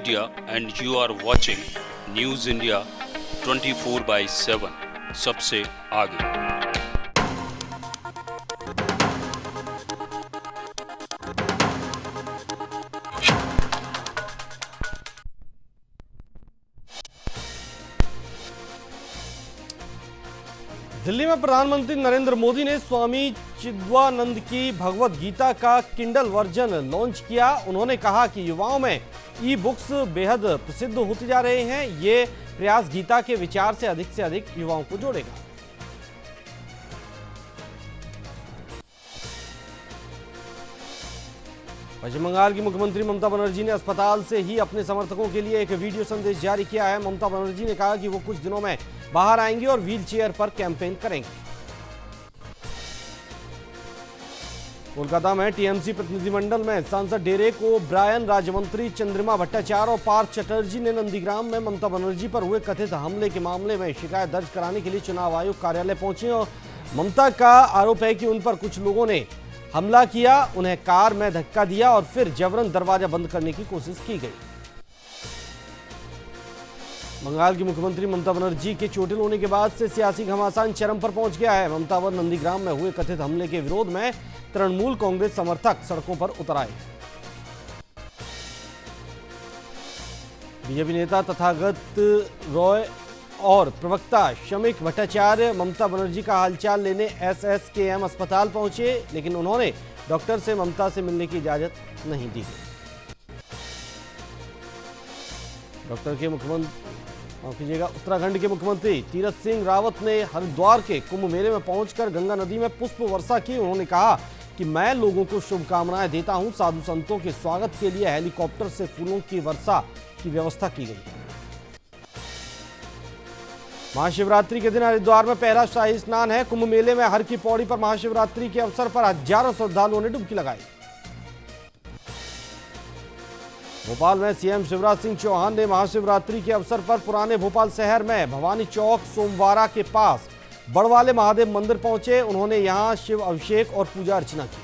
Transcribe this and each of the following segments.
Media and you are watching News India 24/7 सबसे आगे। दिल्ली में प्रधानमंत्री नरेंद्र मोदी ने स्वामी चिद्वानंद की भगवत गीता का किंडल वर्जन लॉन्च किया। उन्होंने कहा कि युवाओं में ई बुक्स बेहद प्रसिद्ध होते जा रहे हैं। ये प्रयास गीता के विचार से अधिक युवाओं को जोड़ेगा। पश्चिम बंगाल की मुख्यमंत्री ममता बनर्जी ने अस्पताल से ही अपने समर्थकों के लिए एक वीडियो संदेश जारी किया है। ममता बनर्जी ने कहा कि वो कुछ दिनों में बाहर आएंगे और व्हील चेयर पर कैंपेन करेंगे। कोलकाता में टीएमसी प्रतिनिधिमंडल में सांसद डेरेक ओब्रायन, राज्य मंत्री चंद्रिमा भट्टाचार्य और पार्थ चटर्जी ने नंदीग्राम में ममता बनर्जी पर हुए कथित हमले के मामले में शिकायत दर्ज कराने के लिए चुनाव आयोग कार्यालय पहुंचे और ममता का आरोप है कि उन पर कुछ लोगों ने हमला किया, उन्हें कार में धक्का दिया और फिर जबरन दरवाजा बंद करने की कोशिश की गई। बंगाल की मुख्यमंत्री ममता बनर्जी के चोटिल होने के बाद से सियासी घमासान चरम पर पहुंच गया है। ममता पर नंदीग्राम में हुए कथित हमले के विरोध में तृणमूल कांग्रेस समर्थक सड़कों पर उतर आए। बीजेपी नेता तथागत रॉय और प्रवक्ता शमिक भट्टाचार्य ममता बनर्जी का हालचाल लेने एसएसकेएम अस्पताल पहुंचे, लेकिन उन्होंने डॉक्टर से ममता से मिलने की इजाजत नहीं दी। उत्तराखंड के मुख्यमंत्री तीरथ सिंह रावत ने हरिद्वार के कुंभ मेले में पहुंचकर गंगा नदी में पुष्प वर्षा की। उन्होंने कहा कि मैं लोगों को शुभकामनाएं देता हूं। साधु संतों के स्वागत के लिए हेलीकॉप्टर से फूलों की वर्षा की व्यवस्था की गई। महाशिवरात्रि के दिन हरिद्वार में पहला शाही स्नान है। कुंभ मेले में हर की पौड़ी पर महाशिवरात्रि के अवसर पर हजारों श्रद्धालुओं ने डुबकी लगाई। भोपाल में सीएम शिवराज सिंह चौहान ने महाशिवरात्रि के अवसर पर पुराने भोपाल शहर में भवानी चौक सोमवारा के पास बड़वाले महादेव मंदिर पहुंचे। उन्होंने यहां शिव अभिषेक और पूजा अर्चना की।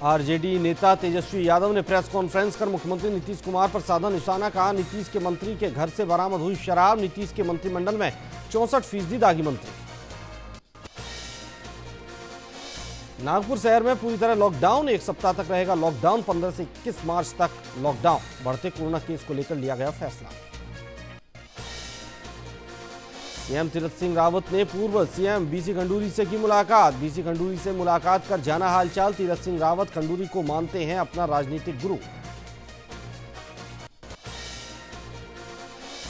आरजेडी नेता तेजस्वी यादव ने प्रेस कॉन्फ्रेंस कर मुख्यमंत्री नीतीश कुमार पर साधा निशाना। कहा नीतीश के मंत्री के घर से बरामद हुई शराब। नीतीश के मंत्रिमंडल में 64% दागी मंत्री। नागपुर शहर में पूरी तरह लॉकडाउन, एक सप्ताह तक रहेगा लॉकडाउन। 15 से 21 मार्च तक लॉकडाउन। बढ़ते कोरोना केस को लेकर लिया गया फैसला। सीएम तीरथ सिंह रावत ने पूर्व सीएम बीसी खंडूरी से की मुलाकात। बीसी खंडूरी से मुलाकात कर जाना हालचाल। तीरथ सिंह रावत खंडूरी को मानते हैं अपना राजनीतिक गुरु।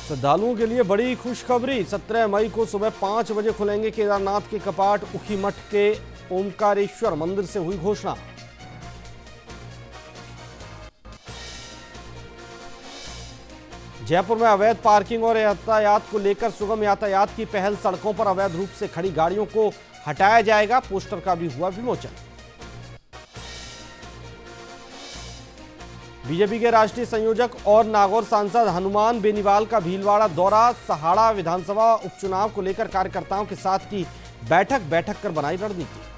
श्रद्धालुओं के लिए बड़ी खुशखबरी। 17 मई को सुबह 5 बजे खुलेंगे केदारनाथ के कपाट। उखीमठ के ओमकारेश्वर मंदिर से हुई घोषणा। जयपुर में अवैध पार्किंग और यातायात को लेकर सुगम यातायात की पहल। सड़कों पर अवैध रूप से खड़ी गाड़ियों को हटाया जाएगा। पोस्टर का भी हुआ विमोचन। बीजेपी के राष्ट्रीय संयोजक और नागौर सांसद हनुमान बेनीवाल का भीलवाड़ा दौरा। सहाड़ा विधानसभा उपचुनाव को लेकर कार्यकर्ताओं के साथ की बैठक कर बनाई रणनीति।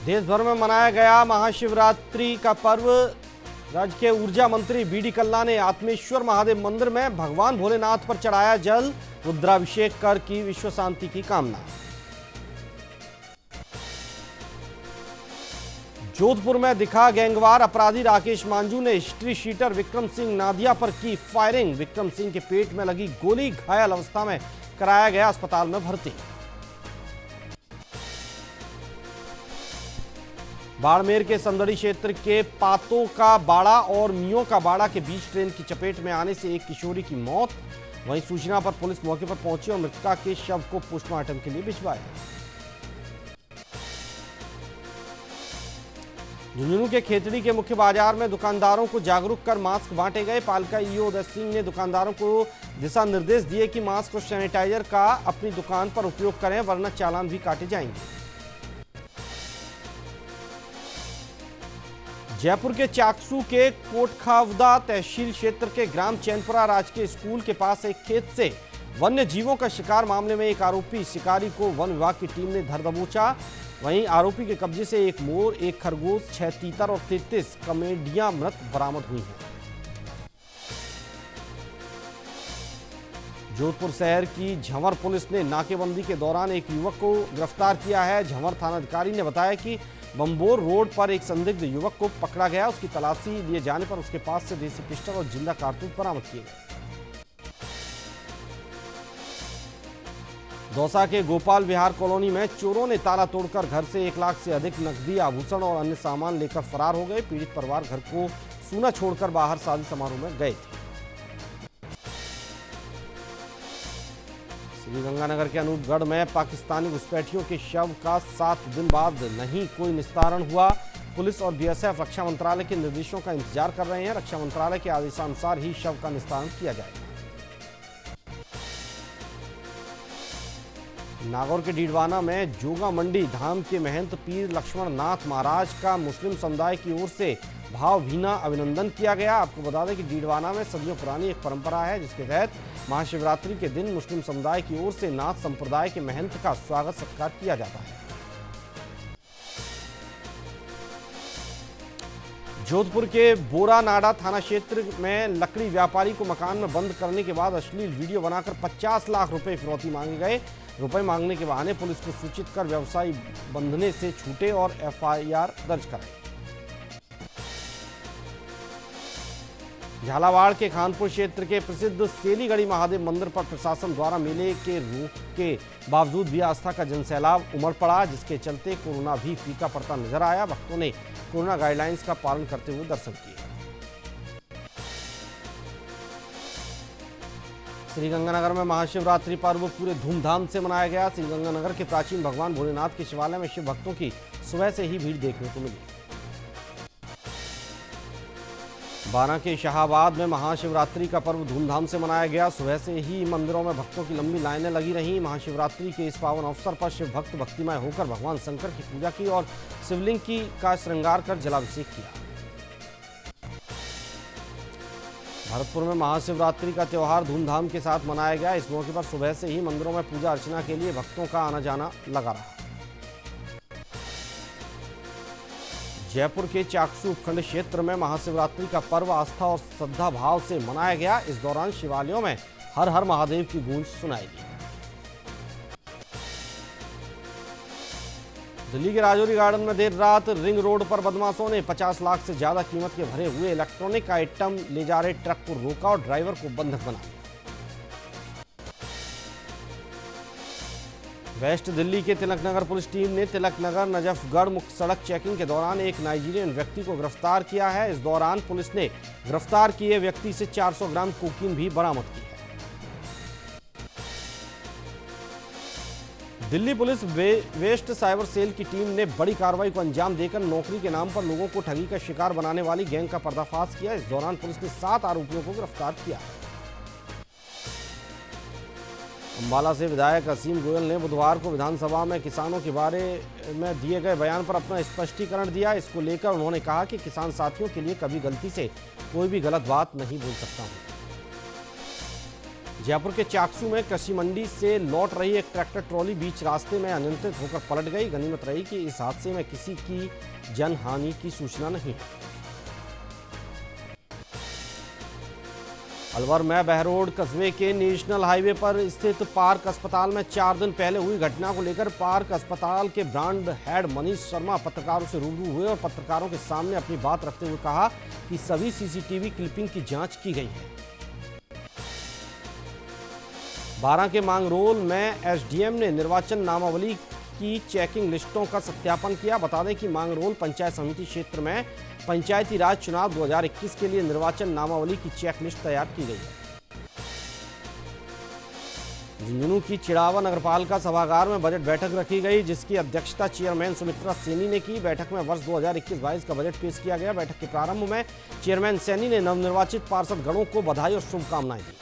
देश भर में मनाया गया महाशिवरात्रि का पर्व। राज्य के ऊर्जा मंत्री बीडी कल्ला ने आत्मेश्वर महादेव मंदिर में भगवान भोलेनाथ पर चढ़ाया जल। रुद्राभिषेक कर की विश्व शांति की कामना। जोधपुर में दिखा गैंगवार अपराधी। राकेश मांझू ने हिस्ट्री शीटर विक्रम सिंह नादिया पर की फायरिंग। विक्रम सिंह के पेट में लगी गोली, घायल अवस्था में कराया गया अस्पताल में भर्ती। बाड़मेर के संदड़ी क्षेत्र के पातों का बाड़ा और मियों का बाड़ा के बीच ट्रेन की चपेट में आने से एक किशोरी की मौत। वहीं सूचना पर पुलिस मौके पर पहुंची और मृतका के शव को पोस्टमार्टम के लिए भिजवाया। झुंझुनू के खेतड़ी के मुख्य बाजार में दुकानदारों को जागरूक कर मास्क बांटे गए। पालिका ईओ उदय सिंह ने दुकानदारों को दिशा निर्देश दिए कि मास्क और सैनिटाइजर का अपनी दुकान पर उपयोग करें, वरना चालान भी काटे जाएंगे। जयपुर के चाकसू के कोटखावदा तहसील क्षेत्र के ग्राम चैनपुरा राजकीय स्कूल के पास एक खेत से वन्य जीवों का शिकार मामले में एक आरोपी शिकारी को वन विभाग की टीम ने धर दबोचा। वहीं आरोपी के कब्जे से एक मोर, एक खरगोश, 6 तीतर और 33 कमेडियां मृत बरामद हुई हैं। जोधपुर शहर की झंवर पुलिस ने नाकेबंदी के दौरान एक युवक को गिरफ्तार किया है। झंवर थानाधिकारी ने बताया कि बम्बोर रोड पर एक संदिग्ध युवक को पकड़ा गया। उसकी तलाशी लिए जाने पर उसके पास से देसी पिस्टल और जिंदा कारतूस बरामद किए गए। दौसा के गोपाल विहार कॉलोनी में चोरों ने ताला तोड़कर घर से 1 लाख से अधिक नकदी, आभूषण और अन्य सामान लेकर फरार हो गए। पीड़ित परिवार घर को सूना छोड़कर बाहर शादी समारोह में गए थे। श्रीगंगानगर के अनूपगढ़ में पाकिस्तानी घुसपैठियों के शव का 7 दिन बाद नहीं कोई निस्तारण हुआ। पुलिस और बीएसएफ रक्षा मंत्रालय के निर्देशों का इंतजार कर रहे हैं। रक्षा मंत्रालय के आदेशानुसार ही शव का निस्तारण किया जाएगा। नागौर के डीडवाना में जोगा मंडी धाम के महंत पीर लक्ष्मण नाथ महाराज का मुस्लिम समुदाय की ओर से भावभीना अभिनंदन किया गया। आपको बता दें कि डीडवाना में सदियों पुरानी एक परंपरा है, जिसके तहत महाशिवरात्रि के दिन मुस्लिम समुदाय की ओर से नाथ संप्रदाय के महंत का स्वागत सत्कार किया जाता है। जोधपुर के बोरानाडा थाना क्षेत्र में लकड़ी व्यापारी को मकान में बंद करने के बाद अश्लील वीडियो बनाकर 50 लाख रुपए फिरौती मांगे गए। रुपए मांगने के बहाने पुलिस को सूचित कर व्यवसायी बंधने से छूटे और एफआईआर दर्ज कराई। झालावाड़ के खानपुर क्षेत्र के प्रसिद्ध सेलीगढ़ी महादेव मंदिर पर प्रशासन द्वारा मेले के रोक के बावजूद भी आस्था का जनसैलाब उमड़ पड़ा, जिसके चलते कोरोना भी फीका पड़ता नजर आया। भक्तों ने कोरोना गाइडलाइंस का पालन करते हुए दर्शन किए। श्रीगंगानगर में महाशिवरात्रि पर्व पूरे धूमधाम से मनाया गया। श्रीगंगानगर के प्राचीन भगवान भोलेनाथ के शिवालय में शिव भक्तों की सुबह से ही भीड़ देखने को मिली। बारां के शाहाबाद में महाशिवरात्रि का पर्व धूमधाम से मनाया गया। सुबह से ही मंदिरों में भक्तों की लंबी लाइनें लगी रहीं। महाशिवरात्रि के इस पावन अवसर पर शिव भक्त भक्तिमय होकर भगवान शंकर की पूजा की और शिवलिंग का श्रृंगार कर जलाभिषेक किया। भरतपुर में महाशिवरात्रि का त्यौहार धूमधाम के साथ मनाया गया। इस मौके पर सुबह से ही मंदिरों में पूजा अर्चना के लिए भक्तों का आना जाना लगा रहा। जयपुर के चाकसू उपखंड क्षेत्र में महाशिवरात्रि का पर्व आस्था और श्रद्धा भाव से मनाया गया। इस दौरान शिवालयों में हर हर महादेव की गूंज सुनाई दी। दिल्ली के राजौरी गार्डन में देर रात रिंग रोड पर बदमाशों ने 50 लाख से ज्यादा कीमत के भरे हुए इलेक्ट्रॉनिक आइटम ले जा रहे ट्रक को रोका और ड्राइवर को बंधक बना दिया। वेस्ट दिल्ली के तिलकनगर पुलिस टीम ने तिलकनगर नजफगढ़ मुख्य सड़क चेकिंग के दौरान एक नाइजीरियन व्यक्ति को गिरफ्तार किया है। इस दौरान पुलिस ने गिरफ्तार किए व्यक्ति से 400 ग्राम कोकीन भी बरामद की है। Delhi police west cyber cell की टीम ने बड़ी कार्रवाई को अंजाम देकर नौकरी के नाम पर लोगों को ठगी का शिकार बनाने वाली गैंग का पर्दाफाश किया। इस दौरान पुलिस ने 7 आरोपियों को गिरफ्तार किया। अंबाला से विधायक असीम गोयल ने बुधवार को विधानसभा में किसानों के बारे में दिए गए बयान पर अपना स्पष्टीकरण दिया। इसको लेकर उन्होंने कहा कि किसान साथियों के लिए कभी गलती से कोई भी गलत बात नहीं बोल सकता हूं। जयपुर के चाकसू में कृषि मंडी से लौट रही एक ट्रैक्टर ट्रॉली बीच रास्ते में अनियंत्रित होकर पलट गई। गनीमत रही कि इस हादसे में किसी की जनहानि की सूचना नहीं है। अलवर में बहरोड कस्बे के नेशनल हाईवे पर स्थित पार्क अस्पताल में 4 दिन पहले हुई घटना को लेकर पार्क अस्पताल के ब्रांड हेड मनीष शर्मा पत्रकारों से रूबरू हुए और पत्रकारों के सामने अपनी बात रखते हुए कहा कि सभी सीसीटीवी क्लिपिंग की जांच की गई है। बारां के मांगरोल में एसडीएम ने निर्वाचन नामावली की चेकिंग लिस्टों का सत्यापन किया। बता दें कि मांगरोल पंचायत समिति क्षेत्र में पंचायती राज चुनाव 2021 के लिए निर्वाचन नामावली की चेक लिस्ट तैयार की गई है। झुंझुनू की चिड़ावा नगरपालिका सभागार में बजट बैठक रखी गई, जिसकी अध्यक्षता चेयरमैन सुमित्रा सैनी ने की। बैठक में वर्ष 2021-22 का बजट पेश किया गया। बैठक के प्रारंभ में चेयरमैन सैनी ने नवनिर्वाचित पार्षदगणों को बधाई और शुभकामनाएं दी।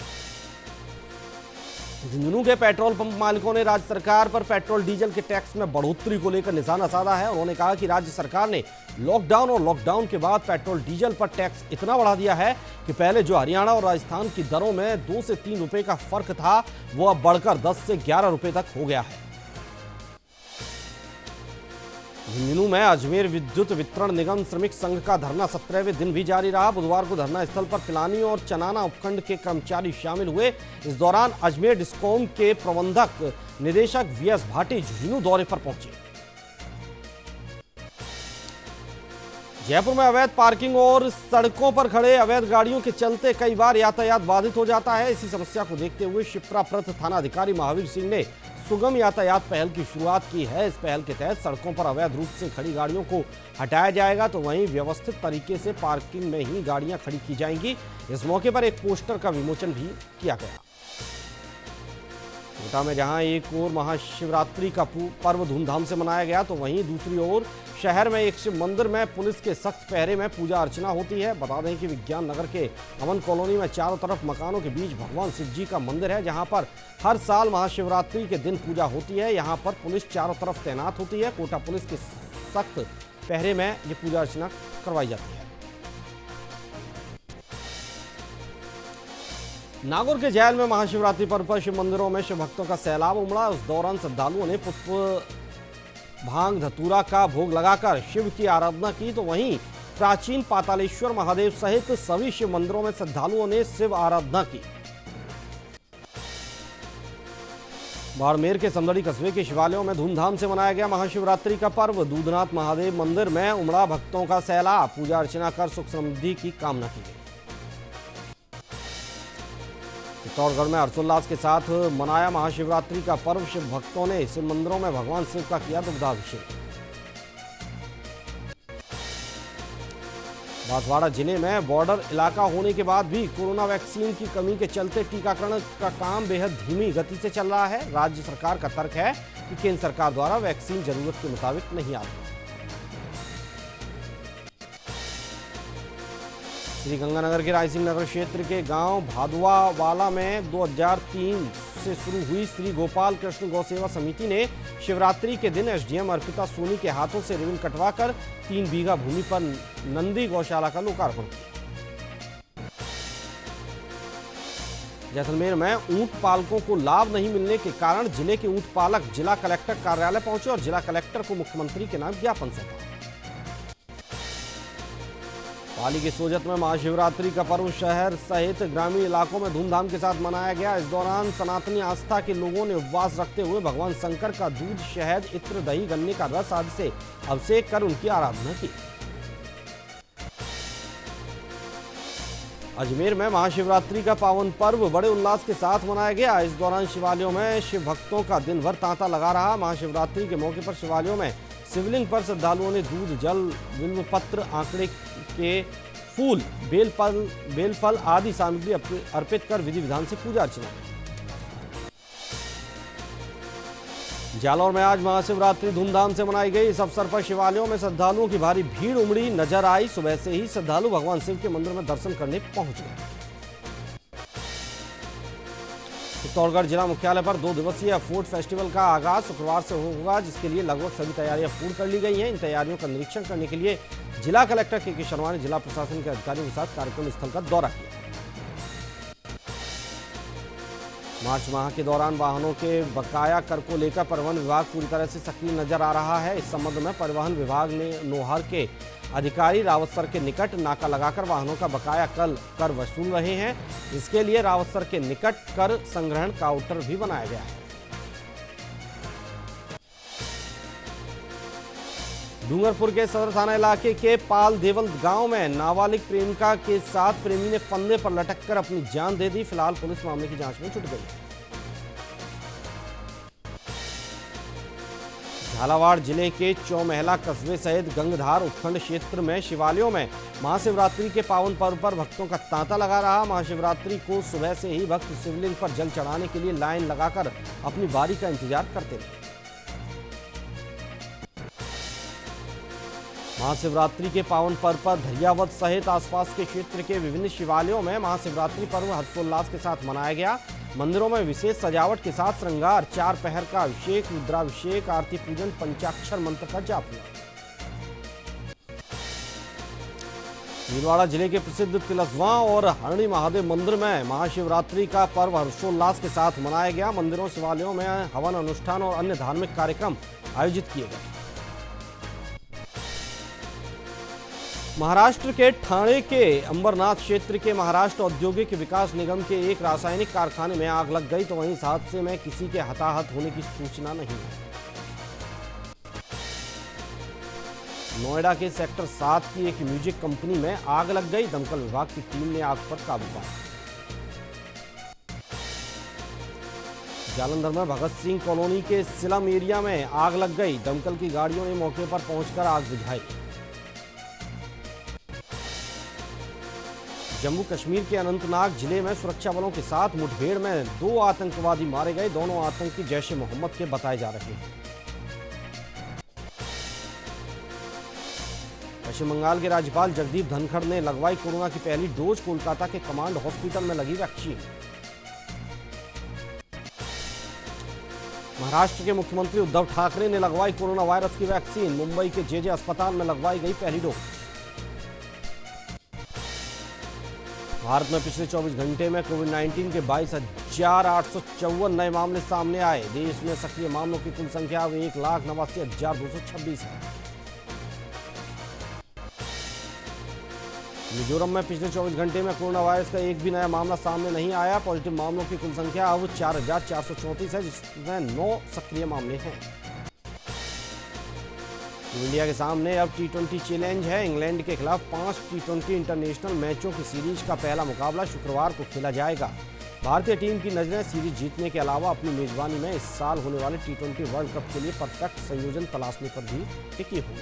झुंझुनू के पेट्रोल पंप मालिकों ने राज्य सरकार पर पेट्रोल डीजल के टैक्स में बढ़ोतरी को लेकर निशाना साधा है। उन्होंने कहा कि राज्य सरकार ने लॉकडाउन और लॉकडाउन के बाद पेट्रोल डीजल पर टैक्स इतना बढ़ा दिया है कि पहले जो हरियाणा और राजस्थान की दरों में 2 से 3 रुपए का फर्क था, वो अब बढ़कर 10 से 11 रुपए तक हो गया है। झुंझुनू में अजमेर विद्युत वितरण निगम श्रमिक संघ का धरना 17वें दिन भी जारी रहा। बुधवार को धरना स्थल पर पिलानी और चनाना उपखंड के कर्मचारी शामिल हुए। इस दौरान अजमेर डिस्कॉम के प्रबंधक निदेशक वीएस भाटी झुंझुनू दौरे पर पहुंचे। जयपुर में अवैध पार्किंग और सड़कों पर खड़े अवैध गाड़ियों के चलते कई बार यातायात बाधित हो जाता है। इसी समस्या को देखते हुए शिप्रा प्रथ थाना अधिकारी महावीर सिंह ने सुगम यातायात पहल की शुरुआत की है। इस पहल के तहत सड़कों पर अवैध रूप से खड़ी गाड़ियों को हटाया जाएगा, तो वहीं व्यवस्थित तरीके से पार्किंग में ही गाड़ियां खड़ी की जाएंगी। इस मौके पर एक पोस्टर का विमोचन भी किया गया। कोटा में जहां एक ओर महाशिवरात्रि का पर्व धूमधाम से मनाया गया, तो वहीं दूसरी ओर शहर में एक शिव मंदिर में पुलिस के सख्त पहरे में पूजा अर्चना होती है। बता दें कि विज्ञान नगर के अमन कॉलोनी में चारों तरफ मकानों के बीच भगवान शिव जी का मंदिर है, जहां पर हर साल महाशिवरात्रि के दिन पूजा होती है। यहां पर पुलिस चारों तरफ तैनात होती है। कोटा पुलिस के सख्त पहरे में ये पूजा अर्चना करवाई जाती है। नागौर के जैल में महाशिवरात्रि पर्व पर शिव मंदिरों में शिव भक्तों का सैलाब उमड़ा। उस दौरान श्रद्धालुओं ने पुष्प भांग धतूरा का भोग लगाकर शिव की आराधना की, तो वहीं प्राचीन पातालेश्वर महादेव सहित सभी शिव मंदिरों में श्रद्धालुओं ने शिव आराधना की। बाड़मेर के समदड़ी कस्बे के शिवालयों में धूमधाम से मनाया गया महाशिवरात्रि का पर्व। दूधनाथ महादेव मंदिर में उमड़ा भक्तों का सैलाब। पूजा अर्चना कर सुख समृद्धि की कामना की गई। चित्तौड़गढ़ में हर्षोल्लास के साथ मनाया महाशिवरात्रि का पर्व। शिव भक्तों ने शिव मंदिरों में भगवान शिव का किया दुग्धाभिषेक। बांसवाड़ा जिले में बॉर्डर इलाका होने के बाद भी कोरोना वैक्सीन की कमी के चलते टीकाकरण का काम बेहद धीमी गति से चल रहा है। राज्य सरकार का तर्क है कि केंद्र सरकार द्वारा वैक्सीन जरूरत के मुताबिक नहीं आ रही। श्रीगंगानगर के रायसिंह नगर क्षेत्र के गांव भादुआवाला में 2003 से शुरू हुई श्री गोपाल कृष्ण गौ सेवा समिति ने शिवरात्रि के दिन एसडीएम अर्पिता सोनी के हाथों से रिबन कटवाकर 3 बीघा भूमि पर नंदी गौशाला का लोकार्पण किया। जैसलमेर में ऊंट पालकों को लाभ नहीं मिलने के कारण जिले के ऊंट पालक जिला कलेक्टर कार्यालय पहुंचे और जिला कलेक्टर को मुख्यमंत्री के नाम ज्ञापन सौंपा। पाली के सोजत में महाशिवरात्रि का पर्व शहर सहित ग्रामीण इलाकों में धूमधाम के साथ मनाया गया। इस दौरान सनातनी आस्था के लोगों ने उपवास रखते हुए भगवान शंकर का दूध, शहद, इत्र, दही, गन्ने का रस आदि से अभिषेक कर उनकी आराधना की। अजमेर में महाशिवरात्रि का पावन पर्व बड़े उल्लास के साथ मनाया गया। इस दौरान शिवालयों में शिव भक्तों का दिन भर तांता लगा रहा। महाशिवरात्रि के मौके पर शिवालयों में शिवलिंग पर श्रद्धालुओं ने दूध, जल, बिल्व पत्र, आंकड़े के फूल, बेलफल आदि सामग्री अर्पित कर विधि विधान से पूजा अर्चना की। जालौर में आज महाशिवरात्रि धूमधाम से मनाई गई। इस अवसर पर शिवालयों में श्रद्धालुओं की भारी भीड़ उमड़ी नजर आई। सुबह से ही श्रद्धालु भगवान शिव के मंदिर में दर्शन करने पहुंच गए। चित्तौड़गढ़ जिला मुख्यालय पर 2 दिवसीय फूड फेस्टिवल का आगाज शुक्रवार से होगा, जिसके लिए लगभग सभी तैयारियां पूर्ण कर ली गई हैं। इन तैयारियों का निरीक्षण करने के लिए जिला कलेक्टर के शर्मा ने जिला प्रशासन के अधिकारियों के साथ कार्यक्रम स्थल का दौरा किया। मार्च माह के दौरान वाहनों के बकाया कर को लेकर परिवहन विभाग पूरी तरह से सक्रिय नजर आ रहा है। इस संबंध में परिवहन विभाग ने नोहर के अधिकारी रावतसर के निकट नाका लगाकर वाहनों का बकाया कर वसूल रहे हैं। इसके लिए रावतसर के निकट कर संग्रहण काउंटर भी बनाया गया है। डूंगरपुर के सदर थाना इलाके के पाल देवल गांव में नाबालिग प्रेमिका के साथ प्रेमी ने फंदे पर लटककर अपनी जान दे दी। फिलहाल पुलिस मामले की जांच में जुट गई है। झालावाड़ जिले के चौमहला कस्बे सहित गंगधार उपखंड क्षेत्र में शिवालयों में महाशिवरात्रि के पावन पर्व पर भक्तों का तांता लगा रहा। महाशिवरात्रि को सुबह से ही भक्त शिवलिंग पर जल चढ़ाने के लिए लाइन लगाकर अपनी बारी का इंतजार करते रहे। महाशिवरात्रि के पावन पर्व पर धरियावद सहित आसपास के क्षेत्र के विभिन्न शिवालयों में महाशिवरात्रि पर्व हर्षोल्लास के साथ मनाया गया। मंदिरों में विशेष सजावट के साथ श्रृंगार, 4 पहर का अभिषेक, रुद्राभिषेक, आरती पूजन, पंचाक्षर मंत्र का जाप हुआ। भीलवाड़ा जिले के प्रसिद्ध तिलस्वां और हरणी महादेव मंदिर में महाशिवरात्रि का पर्व हर्षोल्लास के साथ मनाया गया। मंदिरों शिवालयों में हवन अनुष्ठान और अन्य धार्मिक कार्यक्रम आयोजित किए गए। महाराष्ट्र के ठाणे के अंबरनाथ क्षेत्र के महाराष्ट्र औद्योगिक विकास निगम के एक रासायनिक कारखाने में आग लग गई, तो वहीं इस हादसे में किसी के हताहत होने की सूचना नहीं है। नोएडा के सेक्टर 7 की एक म्यूजिक कंपनी में आग लग गई। दमकल विभाग की टीम ने आग पर काबू पाया। जालंधर में भगत सिंह कॉलोनी के सिलम एरिया में आग लग गई। दमकल की गाड़ियों ने मौके पर पहुंचकर आग बुझाई। जम्मू कश्मीर के अनंतनाग जिले में सुरक्षा बलों के साथ मुठभेड़ में 2 आतंकवादी मारे गए। दोनों आतंकी जैश ए मोहम्मद के बताए जा रहे हैं। पश्चिम बंगाल के राज्यपाल जगदीप धनखड़ ने लगवाई कोरोना की पहली डोज। कोलकाता के कमांड हॉस्पिटल में लगी वैक्सीन। महाराष्ट्र के मुख्यमंत्री उद्धव ठाकरे ने लगवाई कोरोना वायरस की वैक्सीन। मुंबई के जेजे अस्पताल में लगवाई गई पहली डोज। भारत में पिछले 24 घंटे में कोविड-19 के 22,854 नए मामले सामने आए। देश में सक्रिय मामलों की कुल संख्या 1,89,226 है। मिजोरम में पिछले 24 घंटे में कोरोना वायरस का एक भी नया मामला सामने नहीं आया। पॉजिटिव मामलों की कुल संख्या अब 4,434 है, जिसमें 9 सक्रिय मामले हैं। इंडिया के सामने अब T20 चैलेंज है। इंग्लैंड के खिलाफ 5 T20 इंटरनेशनल मैचों की सीरीज का पहला मुकाबला शुक्रवार को खेला जाएगा। भारतीय टीम की नजरें सीरीज जीतने के अलावा अपनी मेजबानी में इस साल होने वाले T20 वर्ल्ड कप के लिए परफेक्ट संयोजन तलाशने पर भी टिकी हुई।